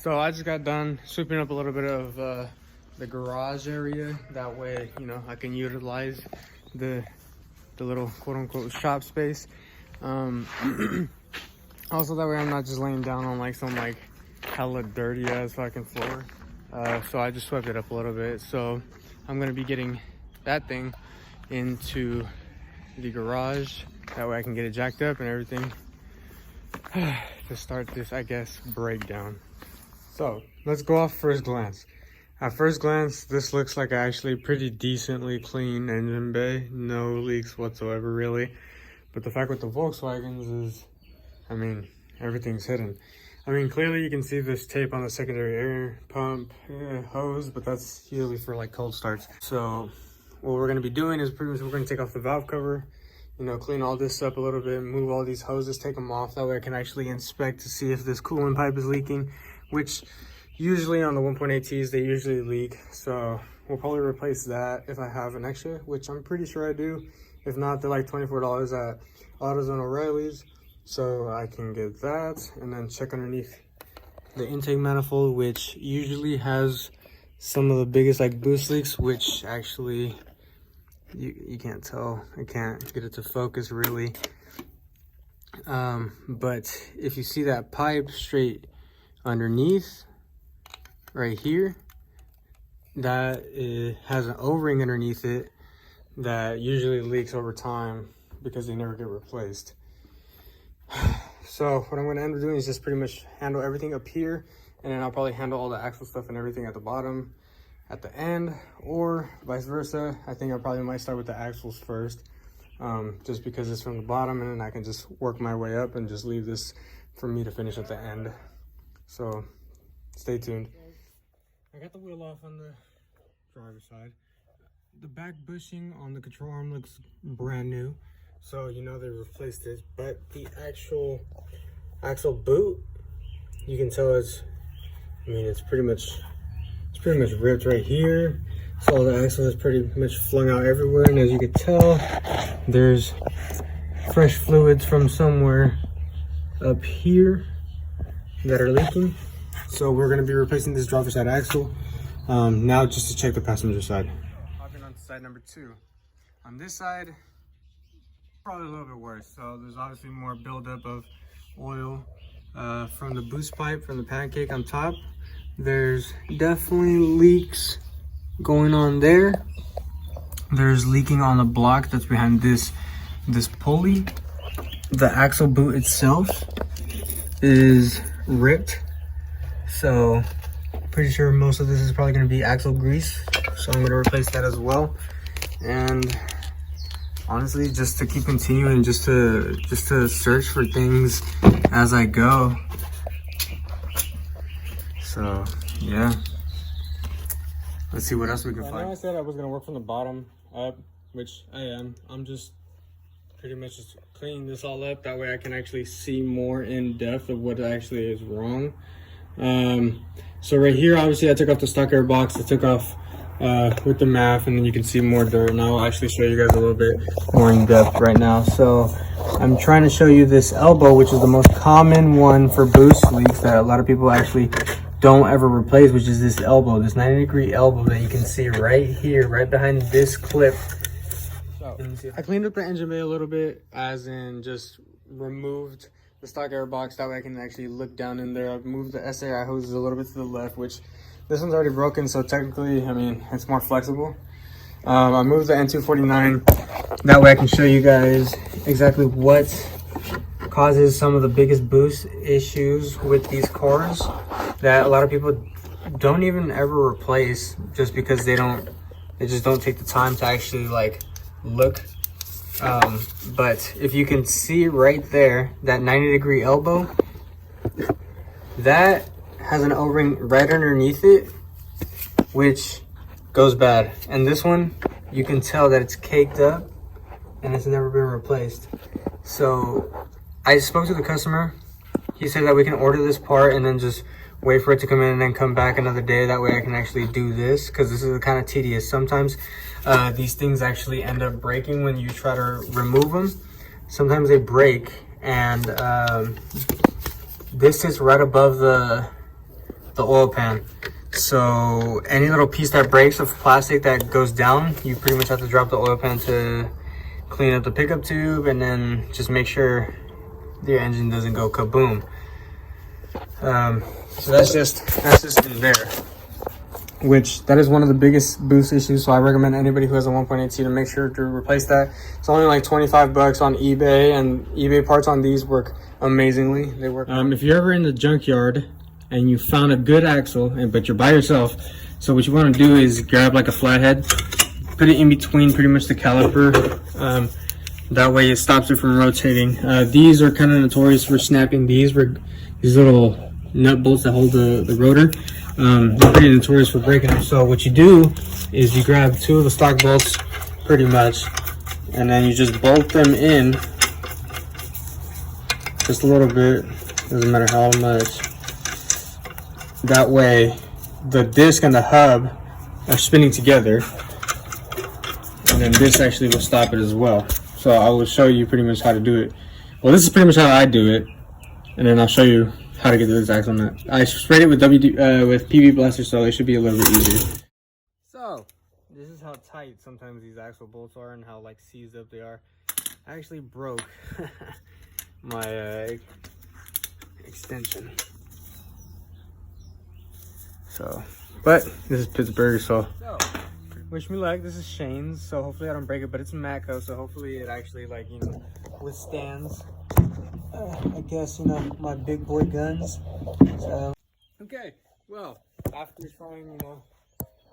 So I just got done sweeping up a little bit of the garage area. That way, you know, I can utilize the little quote-unquote shop space. Also, that way I'm not just laying down on like some like hella dirty ass fucking floor. So I just swept it up a little bit. So I'm gonna be getting that thing into the garage. That way I can get it jacked up and everything to start this, I guess, breakdown. So let's go off first glance. At first glance, this looks like actually pretty decently clean engine bay. No leaks whatsoever, really. But the fact with the Volkswagens is, I mean, everything's hidden. I mean, clearly you can see this tape on the secondary air pump hose, but that's usually for like cold starts. So what we're gonna be doing is pretty much we're gonna take off the valve cover, you know, clean all this up a little bit, move all these hoses, take them off. That way I can actually inspect to see if this coolant pipe is leaking, which usually on the 1.8Ts, they usually leak. So we'll probably replace that if I have an extra, which I'm pretty sure I do. If not, they're like $24 at AutoZone O'Reilly's. So I can get that and then check underneath the intake manifold, which usually has some of the biggest like boost leaks, which actually you can't tell. I can't get it to focus really. But if you see that pipe straight underneath right here, that it has an O-ring underneath it that usually leaks over time because they never get replaced. So what I'm going to end up doing is just pretty much handle everything up here, and then I'll probably handle all the axle stuff and everything at the bottom at the end, or vice versa. I think I probably might start with the axles first, just because it's from the bottom, and then I can just work my way up and just leave this for me to finish at the end. So stay tuned. I got the wheel off on the driver's side. The back bushing on the control arm looks brand new, so you know they replaced it. But the actual axle boot, you can tell it's pretty much ripped right here. So the axle is pretty much flung out everywhere, and as you can tell, there's fresh fluids from somewhere up here that are leaking. So we're going to be replacing this driver's side axle. Now just to check the passenger side. Hopping on to side number 2. On this side, probably a little bit worse. So there's obviously more buildup of oil from the boost pipe, from the pancake on top. There's definitely leaks going on there. There's leaking on the block that's behind this pulley. The axle boot itself is ripped. So pretty sure most of this is probably going to be axle grease. So I'm going to replace that as well. And honestly, just to keep continuing, just to search for things as I go. So yeah, let's see what else we can find. I know I said I was gonna work from the bottom up, which I am. I'm just pretty much just cleaning this all up. That way I can actually see more in depth of what actually is wrong. So right here, obviously I took off the stock air box. I took off with the MAF, and then you can see more dirt. And I'll actually show you guys a little bit more in depth right now. So I'm trying to show you this elbow, which is the most common one for boost leaks that a lot of people actually don't ever replace, which is this elbow, this 90-degree elbow that you can see right here, right behind this clip. So I cleaned up the engine bay a little bit, as in just removed the stock air box. That way I can actually look down in there. I've moved the SAI hoses a little bit to the left, which this one's already broken, so technically, I mean, it's more flexible. I moved the N249. That way I can show you guys exactly what causes some of the biggest boost issues with these cars that a lot of people don't even ever replace, just because they just don't take the time to actually like look. But if you can see right there, that 90-degree elbow, that has an O-ring right underneath it, which goes bad. And this one, you can tell that it's caked up and it's never been replaced. So I spoke to the customer. He said that we can order this part and then just wait for it to come in and then come back another day. That way I can actually do this, because this is kind of tedious. Sometimes these things actually end up breaking when you try to remove them. Sometimes they break, and this is right above the the oil pan. So any little piece that breaks of plastic that goes down, you pretty much have to drop the oil pan to clean up the pickup tube, and then just make sure your engine doesn't go kaboom. So that's just in there, which that is one of the biggest boost issues. So I recommend anybody who has a 1.8T to make sure to replace that. It's only like 25 bucks on eBay, and eBay parts on these work amazingly. They work. If you're ever in the junkyard and you found a good axle, but you're by yourself, so what you want to do is grab like a flathead, put it in between pretty much the caliper. That way it stops it from rotating. These are kind of notorious for snapping. These little nut bolts that hold the rotor. They're pretty notorious for breaking them. So what you do is you grab 2 of the stock bolts pretty much, and then you just bolt them in just a little bit, doesn't matter how much. That way the disc and the hub are spinning together, and then this actually will stop it as well. So I will show you pretty much how to do it. Well, this is pretty much how I do it, and then I'll show you how to get to this axle nut. I sprayed it with with PB Blaster, so it should be a little bit easier. So this is how tight sometimes these axle bolts are and how like seized up they are. I actually broke my extension. So, but this is Pittsburgh, so wish me luck. This is Shane's, so hopefully I don't break it, but it's Matco, so hopefully it actually, like, you know, withstands I guess, you know, my big boy guns. So okay, well, after trying, you know,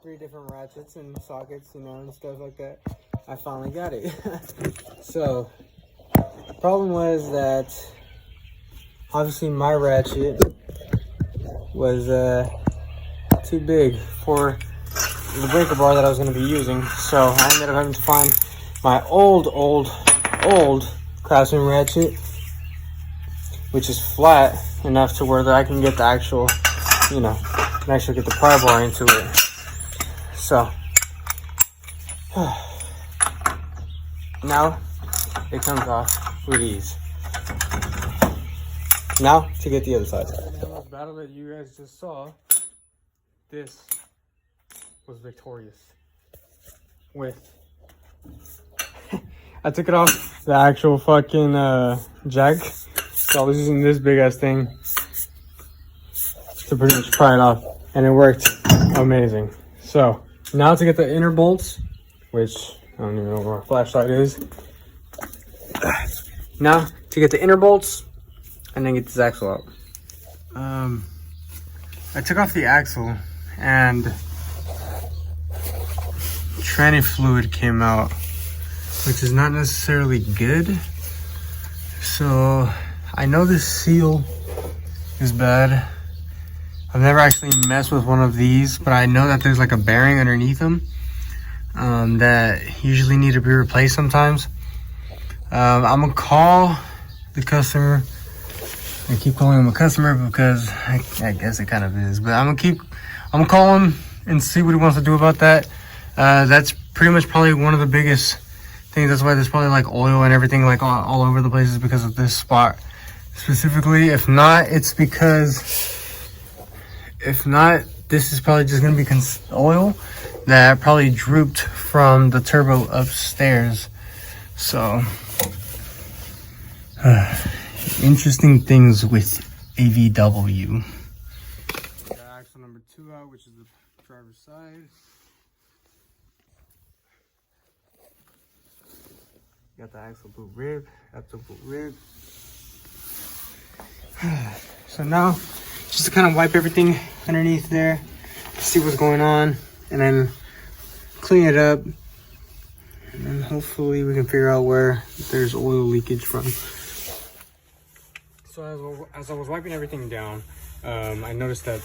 3 different ratchets and sockets, you know, and stuff like that, I finally got it. So the problem was that obviously my ratchet was too big for the breaker bar that I was going to be using, so I ended up having to find my old Craftsman ratchet, which is flat enough to where that I can get the actual, you know, can actually get the pry bar into it. So now it comes off with ease. Now to get the other side. The battle that you guys just saw, this was victorious. With I took it off the actual fucking jack, so I was using this big ass thing to pretty much pry it off, and it worked amazing. So now to get the inner bolts, which I don't even know where my flashlight is. Now to get the inner bolts and then get this axle out. I took off the axle and tranny fluid came out, which is not necessarily good. So I know this seal is bad. I've never actually messed with one of these, but I know that there's like a bearing underneath them that usually need to be replaced sometimes. I'm gonna call the customer. I keep calling him a customer because I guess it kind of is, but I'm gonna call him and see what he wants to do about that. That's pretty much probably one of the biggest things. That's why there's probably like oil and everything like all over the place, is because of this spot specifically. If not, it's because, if not, this is probably just gonna be oil that probably drooped from the turbo upstairs. So interesting things with AVW. Got axle number 2 out, which is the driver's side. Got the axle boot rib, axle boot rib. So now, just to kind of wipe everything underneath there, see what's going on, and then clean it up, and then hopefully we can figure out where there's oil leakage from. So as I was wiping everything down, I noticed that,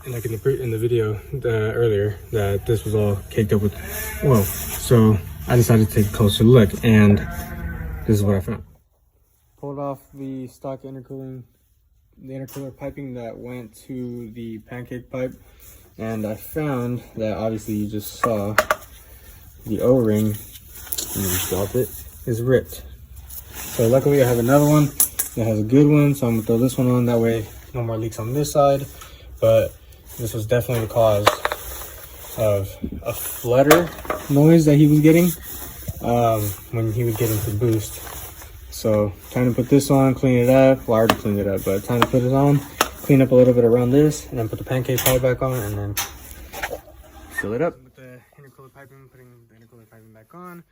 like in the video earlier, that this was all caked up with oil. So I decided to take a closer look, and this is what I found. Pulled off the stock intercooler piping that went to the pancake pipe, and I found that obviously you just saw the O-ring, and you just dropped it, is ripped. So luckily I have another one that has a good one, so I'm gonna throw this one on, that way no more leaks on this side. but this was definitely the cause of a flutter noise that he was getting when he would get into boost. So time to put this on, clean it up. Well, I already cleaned it up, but time to put it on, clean up a little bit around this, and then put the pancake pipe back on, and then fill it up. With the intercooler piping, putting the intercooler piping back on,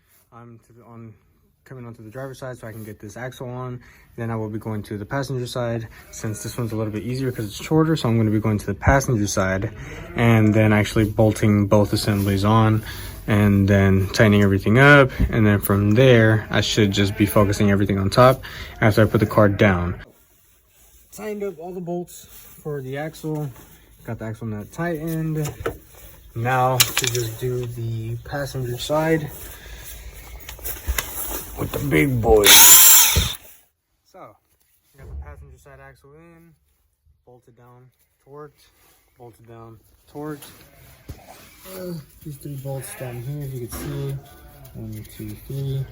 coming onto the driver's side so I can get this axle on. Then I will be going to the passenger side, since this one's a little bit easier because it's shorter. So I'm going to be going to the passenger side and then actually bolting both assemblies on and then tightening everything up. And then from there, I should just be focusing everything on top after I put the car down. Tightened up all the bolts for the axle. Got the axle nut tightened. Now to just do the passenger side with the big boys. So, I got the passenger side axle in, bolted down, torqued, bolted down, torqued. These 3 bolts down here, if you can see. 1, 2, 3.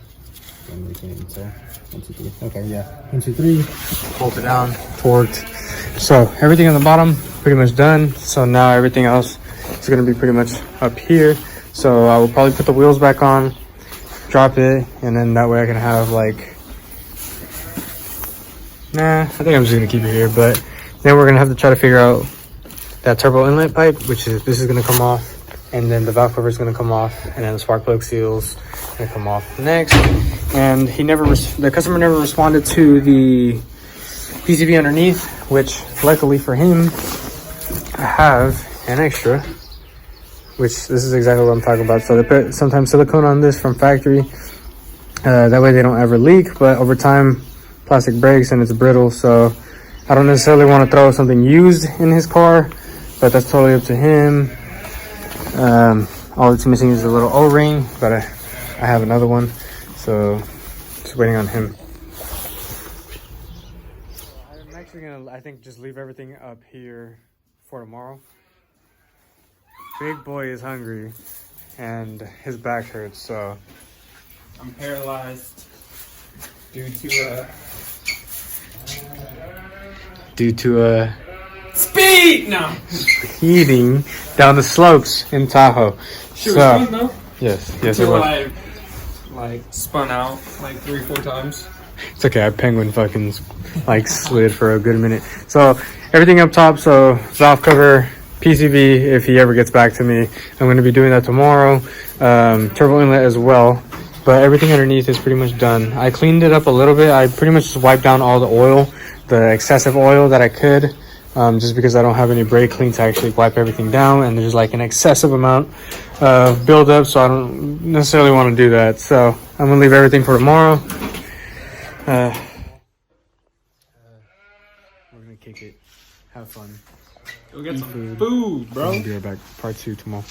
And we can't even tell. 1, 2, 3. Okay, yeah. 1, 2, 3. Bolted down, torqued. So, everything on the bottom, pretty much done. So now everything else is going to be pretty much up here. So I will probably put the wheels back on, drop it, and then that way I can have like, I think I'm just gonna keep it here. But then we're gonna have to try to figure out that turbo inlet pipe, which is, this is gonna come off, and then the valve cover is gonna come off, and then the spark plug seals gonna come off next. And the customer never responded to the PCB underneath, which luckily for him, I have an extra, which this is exactly what I'm talking about. So they put sometimes silicone on this from factory. That way they don't ever leak, but over time, plastic breaks and it's brittle. So I don't necessarily want to throw something used in his car, but that's totally up to him. All it's missing is a little O-ring, but I have another one. So just waiting on him. I'm actually gonna, I think, just leave everything up here for tomorrow. Big boy is hungry and his back hurts, so I'm paralyzed due to speed now. Speeding down the slopes in Tahoe. She was speeding though? Yes, it was. I like spun out like 3 or 4 times. It's okay, I penguin fucking like slid for a good minute. So everything up top, so valve cover, PCB, if he ever gets back to me. I'm going to be doing that tomorrow. Turbo inlet as well. But everything underneath is pretty much done. I cleaned it up a little bit. I pretty much just wiped down all the oil, the excessive oil that I could, just because I don't have any brake clean to actually wipe everything down. And there's like an excessive amount of buildup, so I don't necessarily want to do that. So I'm going to leave everything for tomorrow. We're going to kick it. Have fun. Go get some food, bro. I'll be right back. Part 2 tomorrow.